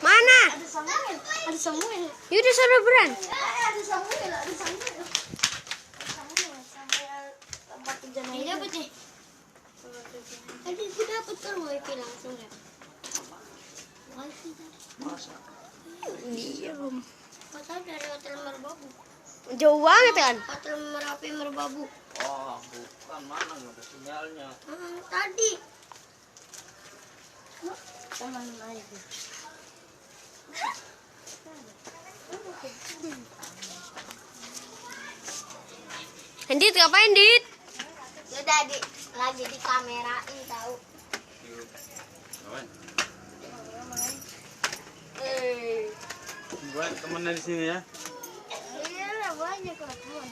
Mana? Ada Samuel. Ada Samuel. Yaudah sana beran. Ada Samuel. Ada Samuel. Samuel tempat kejadian. Ini dapat nih. Tadi gue dapat kan wifi langsung ya. Wifi tadi. Masa? Diam. Hotel dari Hotel Merbabu. Jauh banget kan? Hotel Merapi Merbabu. Oh, bukan, mana nggak ada sinyalnya. Tadi. Teman aja. Dit, ngapain Dit? Udah lagi di kamerain tahu. Kawan, Eh. buat temen dari sini ya. Iya lah banyak lah teman.